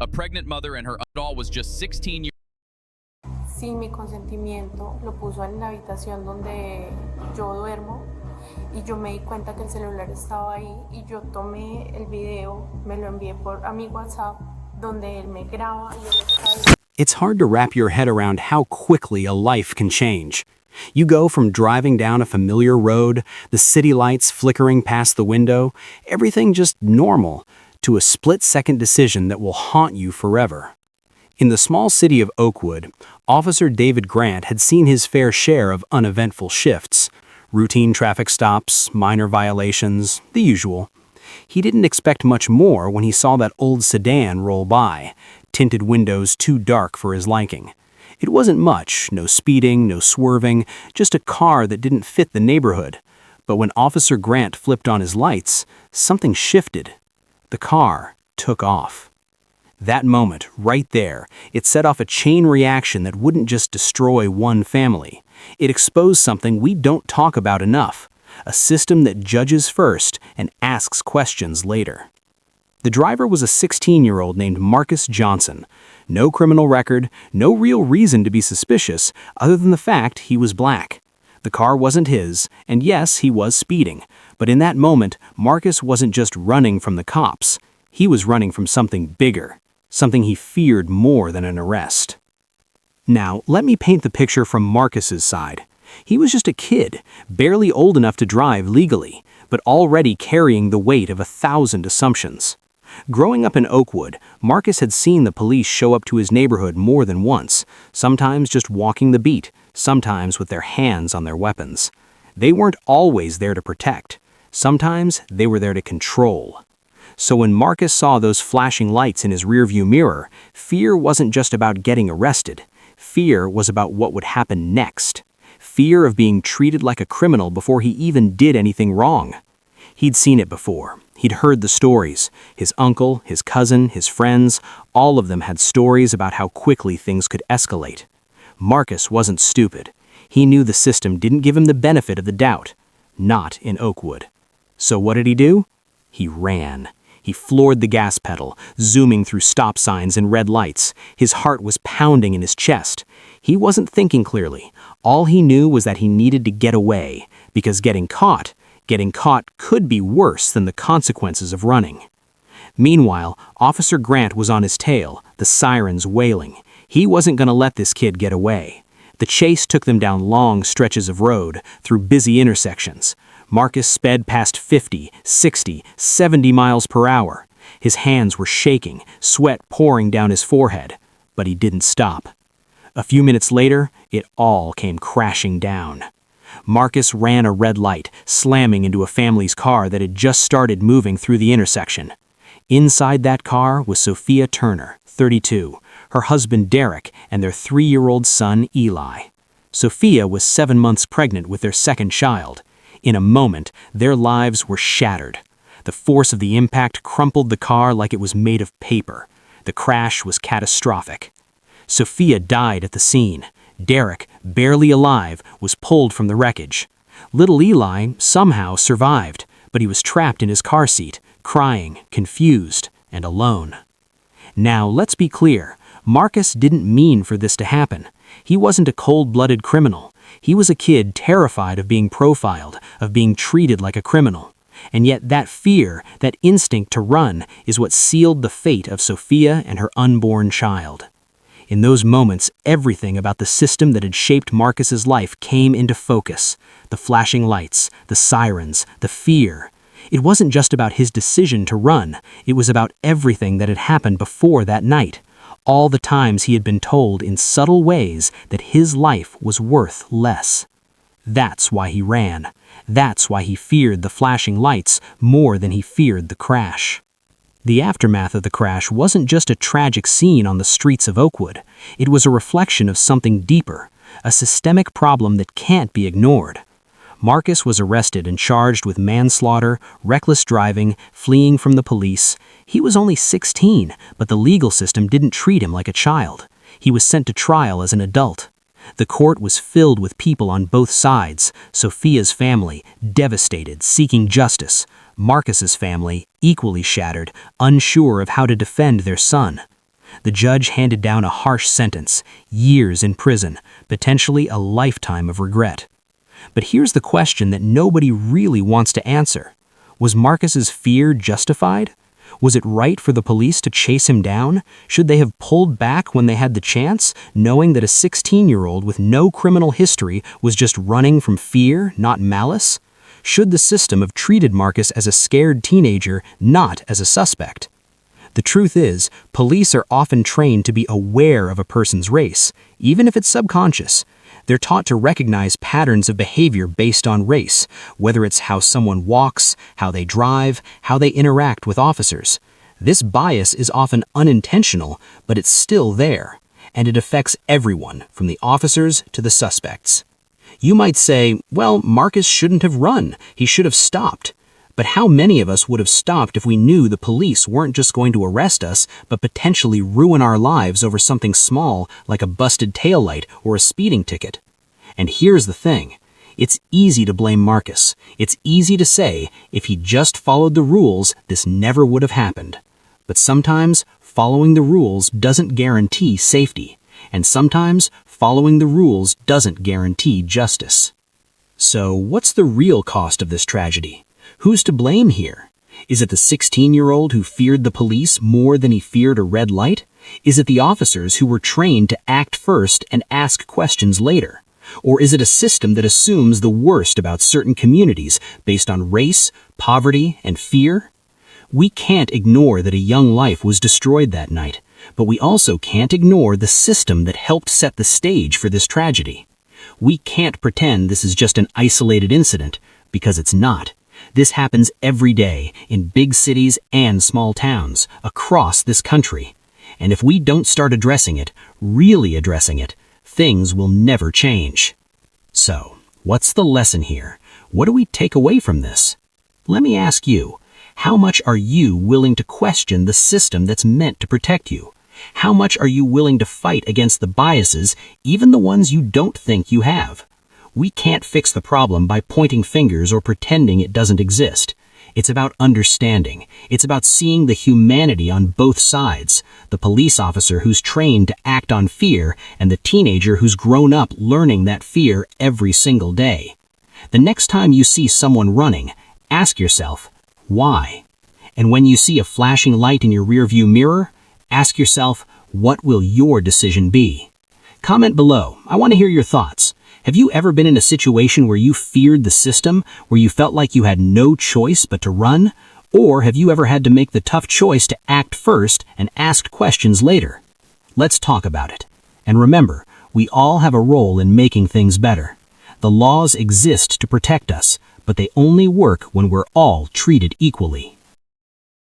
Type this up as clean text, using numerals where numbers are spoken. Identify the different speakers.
Speaker 1: A pregnant mother and her doll was just 16 years.
Speaker 2: Sin mi consentimiento, lo puso en la habitación donde yo duermo y yo me di cuenta que el celular estaba ahí y yo tomé el video, me lo envié a mi WhatsApp donde él me graba y él está ahí.
Speaker 3: It's hard to wrap your head around how quickly a life can change. You go from driving down a familiar road, the city lights flickering past the window, everything just normal, to a split-second decision that will haunt you forever. In the small city of Oakwood, Officer David Grant had seen his fair share of uneventful shifts. Routine traffic stops, minor violations, the usual. He didn't expect much more when he saw that old sedan roll by, tinted windows too dark for his liking. It wasn't much, no speeding, no swerving, just a car that didn't fit the neighborhood. But when Officer Grant flipped on his lights, something shifted. The car took off. That moment, right there, it set off a chain reaction that wouldn't just destroy one family. It exposed something we don't talk about enough, a system that judges first and asks questions later. The driver was a 16-year-old named Marcus Johnson. No criminal record, no real reason to be suspicious other than the fact he was black. The car wasn't his, and yes, he was speeding. But in that moment, Marcus wasn't just running from the cops. He was running from something bigger, something he feared more than an arrest. Now, let me paint the picture from Marcus's side. He was just a kid, barely old enough to drive legally, but already carrying the weight of 1,000 assumptions. Growing up in Oakwood, Marcus had seen the police show up to his neighborhood more than once, sometimes just walking the beat, sometimes with their hands on their weapons. They weren't always there to protect. Sometimes they were there to control. So when Marcus saw those flashing lights in his rearview mirror, fear wasn't just about getting arrested. Fear was about what would happen next. Fear of being treated like a criminal before he even did anything wrong. He'd seen it before. He'd heard the stories. His uncle, his cousin, his friends, all of them had stories about how quickly things could escalate. Marcus wasn't stupid. He knew the system didn't give him the benefit of the doubt. Not in Oakwood. So what did he do? He ran. He floored the gas pedal, zooming through stop signs and red lights. His heart was pounding in his chest. He wasn't thinking clearly. All he knew was that he needed to get away, because getting caught could be worse than the consequences of running. Meanwhile, Officer Grant was on his tail, the sirens wailing. He wasn't going to let this kid get away. The chase took them down long stretches of road, through busy intersections. Marcus sped past 50, 60, 70 miles per hour. His hands were shaking, sweat pouring down his forehead. But he didn't stop. A few minutes later, it all came crashing down. Marcus ran a red light, slamming into a family's car that had just started moving through the intersection. Inside that car was Sophia Turner, 32, her husband Derek, and their 3-year-old son Eli. Sophia was 7 months pregnant with their second child. In a moment, their lives were shattered. The force of the impact crumpled the car like it was made of paper. The crash was catastrophic. Sophia died at the scene. Derek, barely alive, was pulled from the wreckage. Little Eli somehow survived, but he was trapped in his car seat, crying, confused, and alone. Now, let's be clear. Marcus didn't mean for this to happen. He wasn't a cold-blooded criminal. He was a kid terrified of being profiled, of being treated like a criminal. And yet that fear, that instinct to run, is what sealed the fate of Sophia and her unborn child. In those moments, everything about the system that had shaped Marcus's life came into focus. The flashing lights, the sirens, the fear. It wasn't just about his decision to run. It was about everything that had happened before that night. All the times he had been told in subtle ways that his life was worth less. That's why he ran. That's why he feared the flashing lights more than he feared the crash. The aftermath of the crash wasn't just a tragic scene on the streets of Oakwood. It was a reflection of something deeper, a systemic problem that can't be ignored. Marcus was arrested and charged with manslaughter, reckless driving, fleeing from the police. He was only 16, but the legal system didn't treat him like a child. He was sent to trial as an adult. The court was filled with people on both sides. Sophia's family, devastated, seeking justice. Marcus's family, equally shattered, unsure of how to defend their son. The judge handed down a harsh sentence, years in prison, potentially a lifetime of regret. But here's the question that nobody really wants to answer. Was Marcus's fear justified? Was it right for the police to chase him down? Should they have pulled back when they had the chance, knowing that a 16-year-old with no criminal history was just running from fear, not malice? Should the system have treated Marcus as a scared teenager, not as a suspect? The truth is, police are often trained to be aware of a person's race, even if it's subconscious. They're taught to recognize patterns of behavior based on race, whether it's how someone walks, how they drive, how they interact with officers. This bias is often unintentional, but it's still there, and it affects everyone, from the officers to the suspects. You might say, well, Marcus shouldn't have run. He should have stopped. But how many of us would have stopped if we knew the police weren't just going to arrest us, but potentially ruin our lives over something small like a busted taillight or a speeding ticket? And here's the thing. It's easy to blame Marcus. It's easy to say, if he just followed the rules, this never would have happened. But sometimes, following the rules doesn't guarantee safety. And sometimes, following the rules doesn't guarantee justice. So, what's the real cost of this tragedy? Who's to blame here? Is it the 16-year-old who feared the police more than he feared a red light? Is it the officers who were trained to act first and ask questions later? Or is it a system that assumes the worst about certain communities based on race, poverty, and fear? We can't ignore that a young life was destroyed that night, but we also can't ignore the system that helped set the stage for this tragedy. We can't pretend this is just an isolated incident, because it's not. This happens every day in big cities and small towns across this country. And if we don't start addressing it, really addressing it, things will never change. So, what's the lesson here? What do we take away from this? Let me ask you, how much are you willing to question the system that's meant to protect you? How much are you willing to fight against the biases, even the ones you don't think you have? We can't fix the problem by pointing fingers or pretending it doesn't exist. It's about understanding. It's about seeing the humanity on both sides, the police officer who's trained to act on fear and the teenager who's grown up learning that fear every single day. The next time you see someone running, ask yourself, why? And when you see a flashing light in your rearview mirror, ask yourself, what will your decision be? Comment below. I want to hear your thoughts. Have you ever been in a situation where you feared the system, where you felt like you had no choice but to run? Or have you ever had to make the tough choice to act first and ask questions later? Let's talk about it. And remember, we all have a role in making things better. The laws exist to protect us, but they only work when we're all treated equally.